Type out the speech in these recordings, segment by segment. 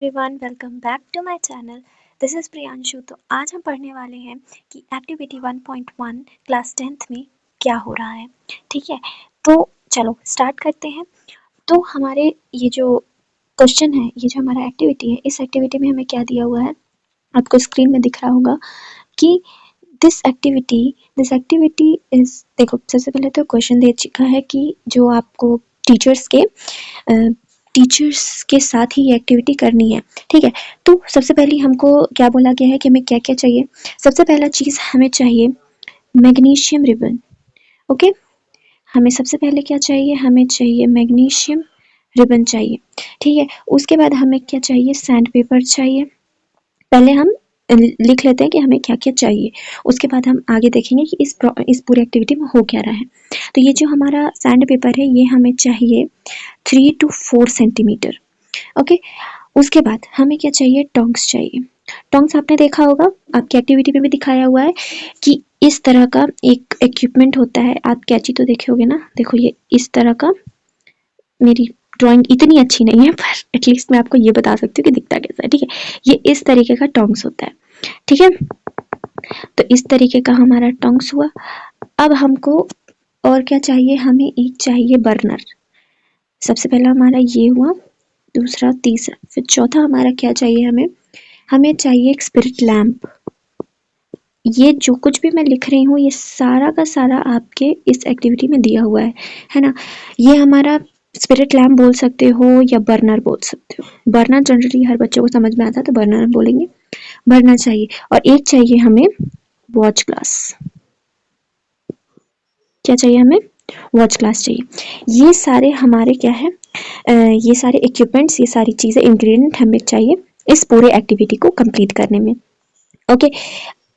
Everyone, welcome back to my channel. This is Priyanshu. तो आज हम पढ़ने वाले हैं कि एक्टिविटी 1.1 क्लास 10th में क्या हो रहा है। ठीक है, तो चलो स्टार्ट करते हैं। तो हमारे ये जो क्वेश्चन है, ये जो हमारा एक्टिविटी है, इस एक्टिविटी में हमें क्या दिया हुआ है, आपको स्क्रीन में दिख रहा होगा कि दिस एक्टिविटी इज, देखो सबसे पहले तो क्वेश्चन दे चुका है कि जो आपको टीचर्स के साथ ही ये एक्टिविटी करनी है। ठीक है, तो सबसे पहले हमको क्या बोला गया है कि हमें क्या क्या चाहिए। सबसे पहला चीज़ हमें चाहिए मैग्नीशियम रिबन। ओके, हमें सबसे पहले क्या चाहिए, हमें चाहिए मैग्नीशियम रिबन चाहिए। ठीक है, उसके बाद हमें क्या चाहिए, सैंड पेपर चाहिए। पहले हम लिख लेते हैं कि हमें क्या क्या चाहिए, उसके बाद हम आगे देखेंगे कि इस पूरी एक्टिविटी में हो क्या रहा है। तो ये जो हमारा सैंड पेपर है, ये हमें चाहिए 3 to 4 सेंटीमीटर। ओके, उसके बाद हमें क्या चाहिए, टोंग्स चाहिए। टोंग्स आपने देखा होगा, आपकी एक्टिविटी में भी दिखाया हुआ है कि इस तरह का एक इक्विपमेंट होता है। आप कैंची तो देखे होगे ना, देखो ये इस तरह का, मेरी ड्राइंग इतनी अच्छी नहीं है पर एटलीस्ट मैं आपको ये बता सकती हूँ कि दिखता कैसा है। ठीक है, ये इस तरीके का टोंग्स होता है। ठीक है, तो इस तरीके का हमारा टोंग्स हुआ। अब हमको और क्या चाहिए, हमें एक चाहिए बर्नर। सबसे पहला हमारा ये हुआ, दूसरा, तीसरा, फिर चौथा हमारा क्या चाहिए, हमें चाहिए एक स्पिरिट लैम्प। ये जो कुछ भी मैं लिख रही हूँ, ये सारा का सारा आपके इस एक्टिविटी में दिया हुआ है ना। ये हमारा स्पिरिट लैम्प बोल सकते हो या बर्नर बोल सकते हो। बर्नर जनरली हर बच्चों को समझ में आता है, तो बर्नर हम बोलेंगे। बर्नर चाहिए, और एक चाहिए हमें वॉच ग्लास। क्या चाहिए हमें, वॉच ग्लास चाहिए। ये सारे हमारे क्या है, ये सारे इक्विपमेंट्स, ये सारी चीज़ें, इंग्रेडिएंट हमें चाहिए इस पूरे एक्टिविटी को कंप्लीट करने में। ओके,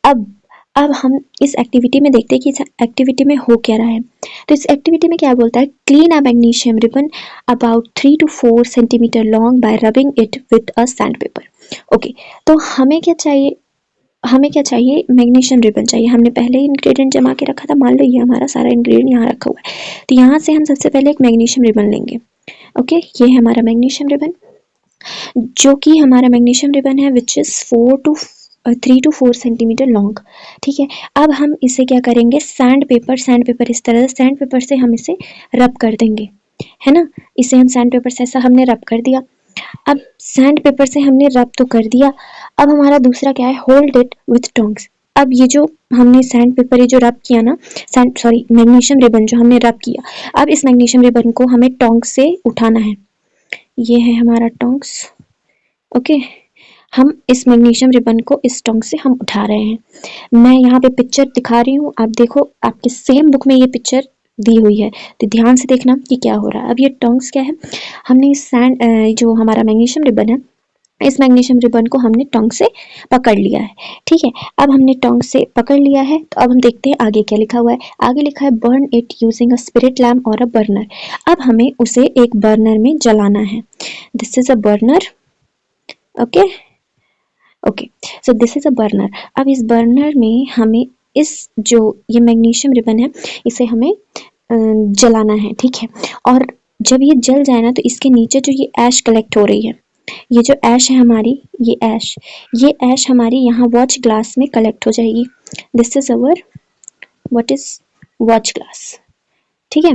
अब अब हम इस एक्टिविटी में देखते हैं कि इस एक्टिविटी में हो क्या रहा है। तो इस एक्टिविटी में क्या बोलता है, clean a magnesium ribbon about 3 to 4 centimetre long bye rubbing it with a sand paper. Okay, तो हमें क्या चाहिए, मैग्नीशियम रिबन चाहिए। हमने पहले ही इंग्रेडिएंट जमा के रखा था, मान लो ये हमारा सारा इंग्रेडिएंट यहाँ रखा हुआ है। तो यहाँ से हम सबसे पहले एक मैग्नीशियम रिबन लेंगे। ओके, ये है हमारा मैग्नीशियम रिबन, जो कि हमारा मैग्नीशियम रिबन है which is 3 to 4 centimetre long. ठीक है, अब हम इसे क्या करेंगे, सैंड पेपर इस तरह से सैंड पेपर से हम इसे रब कर देंगे, है ना। इसे हम सैंड पेपर से ऐसा हमने रब कर दिया। अब सैंड पेपर से हमने रब तो कर दिया, अब हमारा दूसरा क्या है, होल्ड इट विथ टोंग्स। अब ये जो हमने सैंड पेपर ये जो रब किया ना, मैग्नीशियम रिबन जो हमने रब किया, अब इस मैग्नीशियम रिबन को हमें टोंग से उठाना है। ये है हमारा टोंग्स। ओके, हम इस मैग्नीशियम रिबन को इस टोंग से हम उठा रहे हैं। मैं यहाँ पे पिक्चर दिखा रही हूँ, आप देखो, आपके सेम बुक में ये पिक्चर दी हुई है, तो ध्यान से देखना कि क्या हो रहा है। अब ये टोंग्स क्या है, हमने इस जो हमारा मैग्नीशियम रिबन है, इस मैग्नीशियम रिबन को हमने टोंग से पकड़ लिया है। ठीक है, अब हमने टोंग से पकड़ लिया है, तो अब हम देखते हैं आगे क्या लिखा हुआ है। आगे लिखा है burn it using a spirit lamp और अ बर्नर। अब हमें उसे एक बर्नर में जलाना है। This is a burner. Okay, okay, so this is a burner. अब इस बर्नर में हमें इस जो ये मैग्नीशियम रिबन है, इसे हमें जलाना है। ठीक है, और जब ये जल जाए ना, तो इसके नीचे जो ये ऐश कलेक्ट हो रही है, ये जो ऐश है हमारी, ये ऐश हमारी यहाँ वॉच ग्लास में कलेक्ट हो जाएगी। This is our what is watch glass. ठीक है,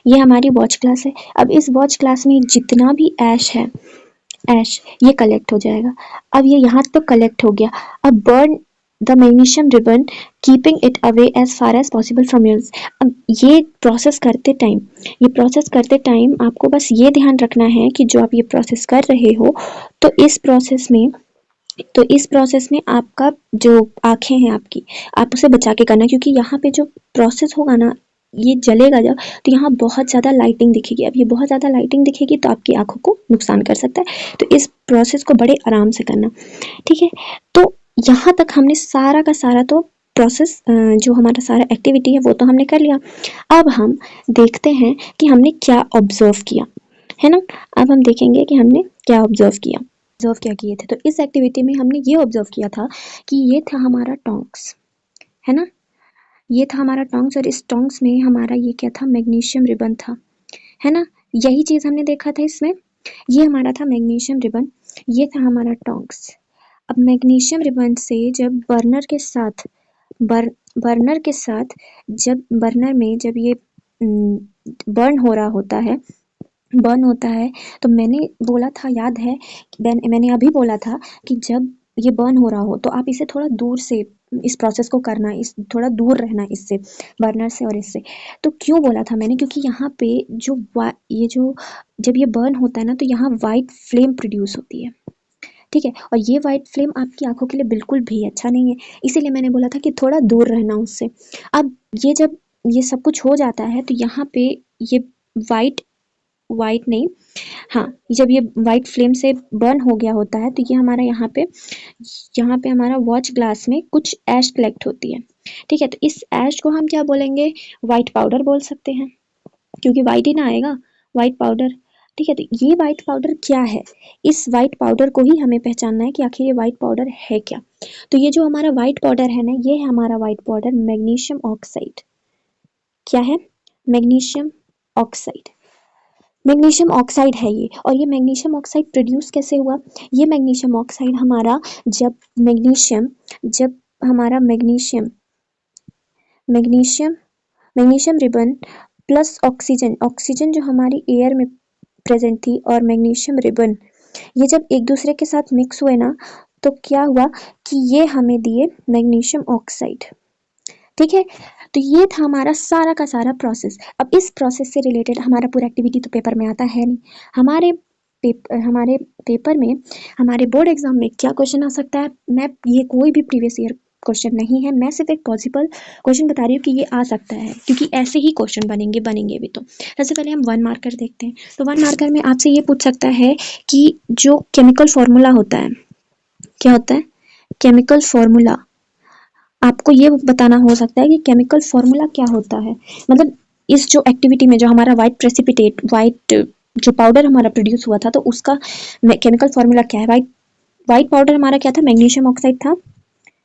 ये हमारी वॉच ग्लास है। अब इस वॉच ग्लास में जितना भी ऐश ये कलेक्ट हो जाएगा। अब ये यहाँ तो कलेक्ट हो गया। अब burn the magnesium ribbon keeping it away as far as possible from yours. अब ये प्रोसेस करते टाइम आपको बस ये ध्यान रखना है कि जो आप ये प्रोसेस कर रहे हो, तो इस प्रोसेस में आपका जो आंखें हैं आपकी, आप उसे बचा के करना, क्योंकि यहाँ पे जो प्रोसेस होगा ना, ये जलेगा जब, तो यहाँ बहुत ज़्यादा लाइटिंग दिखेगी। अब ये बहुत ज़्यादा लाइटिंग दिखेगी तो आपकी आंखों को नुकसान कर सकता है, तो इस प्रोसेस को बड़े आराम से करना। ठीक है, तो यहाँ तक हमने सारा का सारा तो प्रोसेस, जो हमारा सारा एक्टिविटी है वो तो हमने कर लिया। अब हम देखते हैं कि हमने क्या ऑब्जर्व किया, है ना। अब हम देखेंगे कि हमने क्या ऑब्जर्व क्या किए थे। तो इस एक्टिविटी में हमने ये ऑब्जर्व किया था कि ये था हमारा टोंग्स, है ना। ये था हमारा टोंग्स, और इस टोंग्स में हमारा ये क्या था, मैग्नीशियम रिबन था, है ना। यही चीज़ हमने देखा था इसमें, ये हमारा था मैग्नीशियम रिबन। ये था हमारा टोंक्स। अब मैग्नीशियम रिबन से जब बर्नर के साथ जब बर्नर में जब ये बर्न हो रहा होता है, बर्न होता है, तो मैंने बोला था, याद है मैंने अभी बोला था कि जब ये बर्न हो रहा हो तो आप इसे थोड़ा दूर से इस प्रोसेस को करना, इस थोड़ा दूर रहना इससे, बर्नर से और इससे। तो क्यों बोला था मैंने, क्योंकि यहाँ पे ये जो जब ये बर्न होता है ना तो यहाँ वाइट फ्लेम प्रोड्यूस होती है, ठीक है, और ये वाइट फ्लेम आपकी आंखों के लिए बिल्कुल भी अच्छा नहीं है, इसीलिए मैंने बोला था कि थोड़ा दूर रहना उससे। अब ये जब ये सब कुछ हो जाता है तो यहाँ पे ये वाइट वाइट नहीं, हाँ, जब ये वाइट फ्लेम से बर्न हो गया होता है तो ये हमारा यहाँ पे हमारा वॉच ग्लास में कुछ ऐश कलेक्ट होती है, ठीक है। तो इस ऐश को हम क्या बोलेंगे, वाइट पाउडर बोल सकते हैं, क्योंकि वाइट ही ना आएगा, वाइट पाउडर, ठीक है। तो ये वाइट पाउडर क्या है, इस वाइट पाउडर को ही हमें पहचानना है कि आखिर ये वाइट पाउडर है क्या। तो ये जो हमारा वाइट पाउडर है ना, ये है हमारा वाइट पाउडर मैग्नीशियम ऑक्साइड। क्या है, मैग्नीशियम ऑक्साइड, मैग्नीशियम ऑक्साइड है ये। और ये मैग्नीशियम ऑक्साइड प्रोड्यूस कैसे हुआ, ये मैग्नीशियम ऑक्साइड हमारा जब हमारा magnesium magnesium magnesium ribbon plus oxygen जो हमारी एयर में प्रेजेंट थी और मैग्नीशियम रिबन, ये जब एक दूसरे के साथ मिक्स हुए ना तो क्या हुआ कि ये हमें दिए मैग्नीशियम ऑक्साइड, ठीक है। तो ये था हमारा सारा का सारा प्रोसेस। अब इस प्रोसेस से रिलेटेड हमारा पूरा एक्टिविटी तो पेपर में आता है नहीं, हमारे पेपर में, हमारे बोर्ड एग्जाम में क्या क्वेश्चन आ सकता है, मैं ये कोई भी प्रीवियस ईयर क्वेश्चन नहीं है, मैं सिर्फ एक पॉसिबल क्वेश्चन बता रही हूँ कि ये आ सकता है, क्योंकि ऐसे ही क्वेश्चन बनेंगे भी। तो सबसे पहले हम 1 मार्कर देखते हैं। तो 1 मार्कर में आपसे ये पूछ सकता है कि जो केमिकल फॉर्मूला होता है, क्या होता है, केमिकल फॉर्मूला, आपको ये बताना हो सकता है कि केमिकल फॉर्मूला क्या होता है, मतलब इस जो एक्टिविटी में जो हमारा वाइट जो पाउडर हमारा प्रोड्यूस हुआ था तो उसका केमिकल फॉर्मूला क्या है। वाइट पाउडर हमारा क्या था, मैग्नीशियम ऑक्साइड था,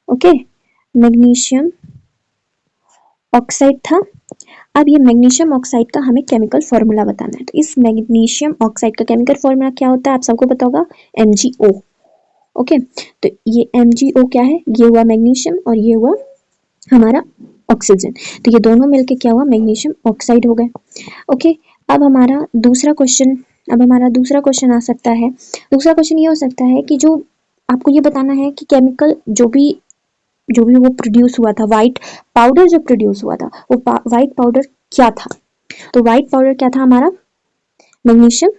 ओके, मैग्नीशियम ऑक्साइड था। अब ये मैग्नीशियम ऑक्साइड का हमें केमिकल फॉर्मूला बताना है। तो इस मैग्नीशियम ऑक्साइड का केमिकल फॉर्मूला क्या होता है, आप सबको पता होगा, MgO, ओके। तो ये MgO क्या है, ये हुआ मैग्नीशियम और ये हुआ हमारा ऑक्सीजन, तो ये दोनों मिलके क्या हुआ, मैग्नीशियम ऑक्साइड हो गए, ओके। अब हमारा दूसरा क्वेश्चन आ सकता है। दूसरा क्वेश्चन ये हो सकता है कि जो आपको ये बताना है कि केमिकल जो भी वो प्रोड्यूस हुआ था, वाइट पाउडर जो प्रोड्यूस हुआ था वो वाइट पाउडर क्या था। तो वाइट पाउडर क्या था हमारा, मैग्नीशियम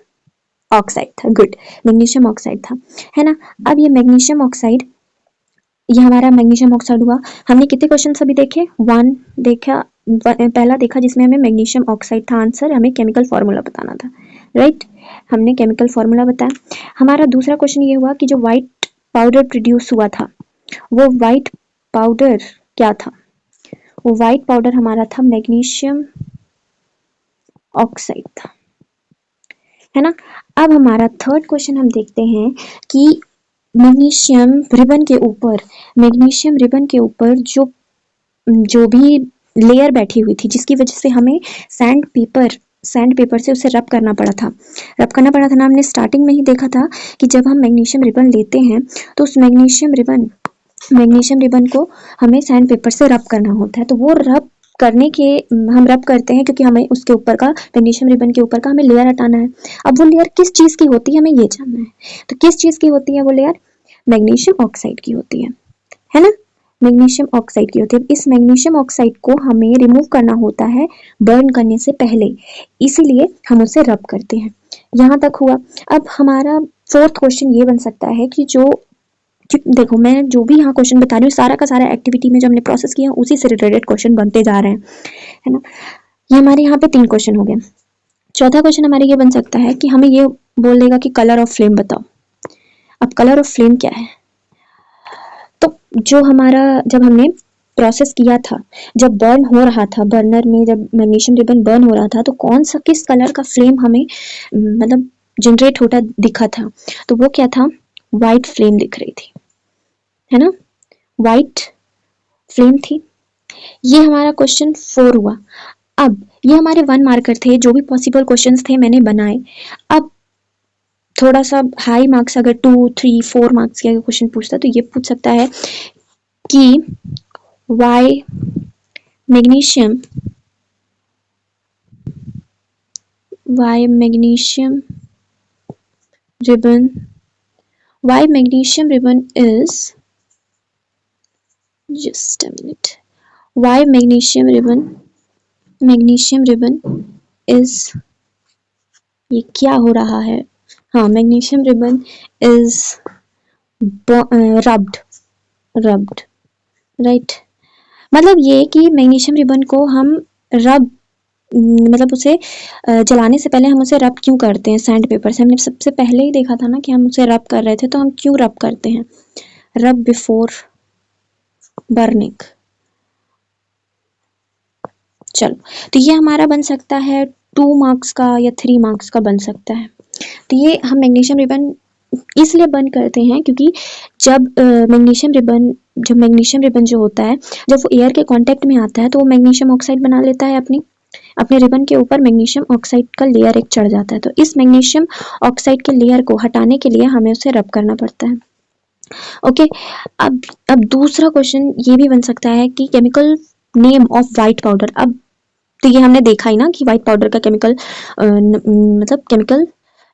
ऑक्साइड था, गुड, मैग्नीशियम ऑक्साइड था, है ना। अब ये मैग्नीशियम ऑक्साइड, ये हमारा मैग्नीशियम ऑक्साइड हुआ। हमने कितने क्वेश्चन अभी देखे, 1 देखा, पहला देखा जिसमें हमें मैग्नीशियम ऑक्साइड था आंसर, हमें केमिकल फॉर्मूला बताना था, राइट, हमने केमिकल फॉर्मूला बताया। हमारा दूसरा क्वेश्चन ये हुआ कि जो वाइट पाउडर प्रोड्यूस हुआ था वो वाइट पाउडर क्या था, वो वाइट पाउडर हमारा था मैग्नीशियम ऑक्साइड था, है ना। अब हमारा थर्ड क्वेश्चन हम देखते हैं कि मैग्नीशियम रिबन के ऊपर जो भी लेयर बैठी हुई थी जिसकी वजह से हमें सैंड पेपर से उसे रब करना पड़ा था ना, हमने स्टार्टिंग में ही देखा था कि जब हम मैग्नीशियम रिबन लेते हैं तो उस मैग्नीशियम रिबन को हमें सैंड पेपर से रब करना होता है। तो वो हम रब करते हैं क्योंकि हमें उसके ऊपर का, मैग्नीशियम रिबन के ऊपर का हमें लेयर हटाना है। अब वो लेयर किस चीज की होती है हमें ये जानना है। तो किस चीज की होती है वो लेयर, मैग्नीशियम ऑक्साइड की होती है ना, मैग्नीशियम ऑक्साइड की होती है। इस मैग्नीशियम ऑक्साइड को हमें रिमूव करना होता है बर्न करने से पहले, इसीलिए हम उसे रब करते हैं। यहाँ तक हुआ। अब हमारा फोर्थ क्वेश्चन ये बन सकता है कि देखो मैं जो भी यहाँ क्वेश्चन बता रही हूँ सारा का सारा एक्टिविटी में जो हमने प्रोसेस किया उसी से रिलेटेड क्वेश्चन बनते जा रहे हैं, है ना। ये हमारे यहाँ पे 3 क्वेश्चन हो गए। चौथा क्वेश्चन हमारे ये बन सकता है कि हमें ये बोल देगा कि कलर ऑफ फ्लेम बताओ। अब कलर ऑफ फ्लेम क्या है, तो जो हमारा जब हमने प्रोसेस किया था, जब बर्न हो रहा था बर्नर में, जब मैग्नीशियम रिबन बर्न हो रहा था तो किस कलर का फ्लेम हमें मतलब जनरेट होता दिखा था, तो वो क्या था, वाइट फ्लेम दिख रही थी, है ना, वाइट फ्लेम थी। ये हमारा क्वेश्चन 4 हुआ। अब ये हमारे 1 मार्कर थे, जो भी पॉसिबल क्वेश्चंस थे मैंने बनाए। अब थोड़ा सा हाई मार्क्स अगर 2, 3, 4 मार्क्स के क्वेश्चन पूछता है तो ये पूछ सकता है कि why magnesium ribbon is, just a minute, why magnesium ribbon is, ये क्या हो रहा है, हाँ, magnesium ribbon is rubbed, right. मतलब ये कि मैग्नीशियम रिबन को हम रब, मतलब उसे जलाने से पहले हम उसे रब क्यों करते हैं सैंड पेपर से, हमने सबसे पहले ही देखा था ना कि हम उसे रब कर रहे थे, तो हम क्यों रब करते हैं, रब बिफोर बर्निंग। चलो, तो ये हमारा बन सकता है 2 मार्क्स का या 3 मार्क्स का बन सकता है। तो ये हम मैग्नीशियम रिबन इसलिए बंद करते हैं क्योंकि जब मैग्नीशियम रिबन जो होता है, जब वो एयर के कांटेक्ट में आता है तो वो मैग्नीशियम ऑक्साइड बना लेता है, अपने रिबन के ऊपर मैग्नीशियम ऑक्साइड का लेयर एक चढ़ जाता है। तो इस मैग्नीशियम ऑक्साइड के लेयर को हटाने के लिए हमें उसे रब करना पड़ता है। ओके, अब दूसरा क्वेश्चन ये भी बन सकता है कि chemical name of white powder. अब तो ये हमने देखा ही ना कि व्हाइट पाउडर का केमिकल मतलब केमिकल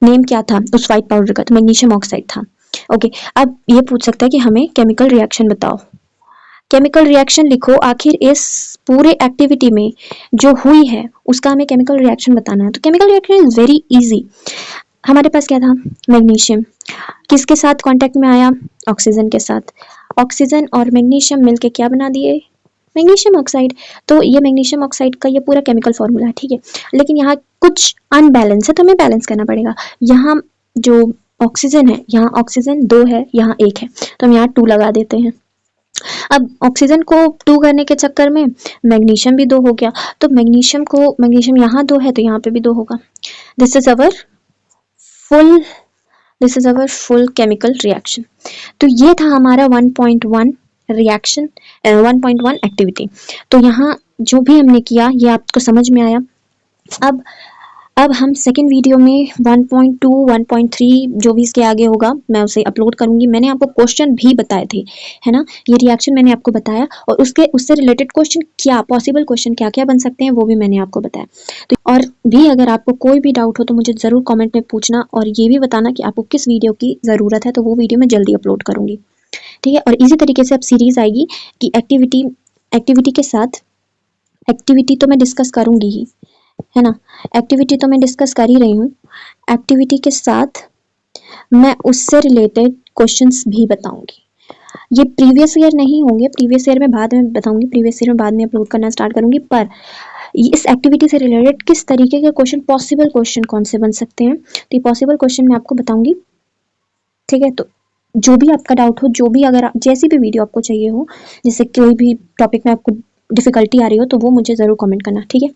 नेम क्या था उस व्हाइट पाउडर का, तो मैग्नीशियम ऑक्साइड था। ओके, अब ये पूछ सकता है कि हमें केमिकल रिएक्शन बताओ, केमिकल रिएक्शन लिखो, आखिर इस पूरे एक्टिविटी में जो हुई है उसका हमें केमिकल रिएक्शन बताना है। तो chemical reaction is very easy. हमारे पास क्या था, मैग्नीशियम किसके साथ कांटेक्ट में आया, ऑक्सीजन के साथ, ऑक्सीजन और मैग्नीशियम मिलके क्या बना दिए, मैग्नीशियम ऑक्साइड। तो ये मैग्नीशियम ऑक्साइड का ये पूरा केमिकल फॉर्मूला है, ठीक है। लेकिन यहाँ कुछ अनबैलेंस है तो हमें बैलेंस करना पड़ेगा। यहाँ जो ऑक्सीजन है, यहाँ ऑक्सीजन 2 है, यहाँ 1 है, तो हम यहाँ 2 लगा देते हैं। अब ऑक्सीजन को 2 करने के चक्कर में मैग्नीशियम भी 2 हो गया, तो मैग्नीशियम यहाँ 2 है तो यहाँ पे भी 2 होगा। This is our full chemical reaction. तो ये था हमारा 1.1 रिएक्शन, 1.1 एक्टिविटी। तो यहाँ जो भी हमने किया ये आपको समझ में आया। अब हम सेकेंड वीडियो में 1.2, 1.3 जो भी इसके आगे होगा मैं उसे अपलोड करूंगी। मैंने आपको क्वेश्चन भी बताए थे, है ना, ये रिएक्शन मैंने आपको बताया, और उससे रिलेटेड क्वेश्चन क्या, पॉसिबल क्वेश्चन क्या क्या बन सकते हैं वो भी मैंने आपको बताया। तो और भी अगर आपको कोई भी डाउट हो तो मुझे ज़रूर कमेंट में पूछना, और ये भी बताना कि आपको किस वीडियो की ज़रूरत है, तो वो वीडियो मैं जल्दी अपलोड करूँगी, ठीक है। और इसी तरीके से अब सीरीज़ आएगी कि एक्टिविटी के साथ, एक्टिविटी तो मैं डिस्कस करूँगी ही, है ना, एक्टिविटी तो मैं डिस्कस कर ही रही हूँ, एक्टिविटी के साथ मैं उससे रिलेटेड क्वेश्चंस भी बताऊंगी। ये प्रीवियस ईयर नहीं होंगे, प्रीवियस ईयर में बाद में बताऊंगी, प्रीवियस ईयर में बाद में अपलोड करना स्टार्ट करूंगी, पर इस एक्टिविटी से रिलेटेड किस तरीके के क्वेश्चन, पॉसिबल क्वेश्चन कौन से बन सकते हैं, तो ये पॉसिबल क्वेश्चन मैं आपको बताऊंगी, ठीक है। तो जो भी आपका डाउट हो, जो भी अगर जैसी भी वीडियो आपको चाहिए हो, जैसे कोई भी टॉपिक में आपको डिफिकल्टी आ रही हो, तो वो मुझे ज़रूर कमेंट करना, ठीक है।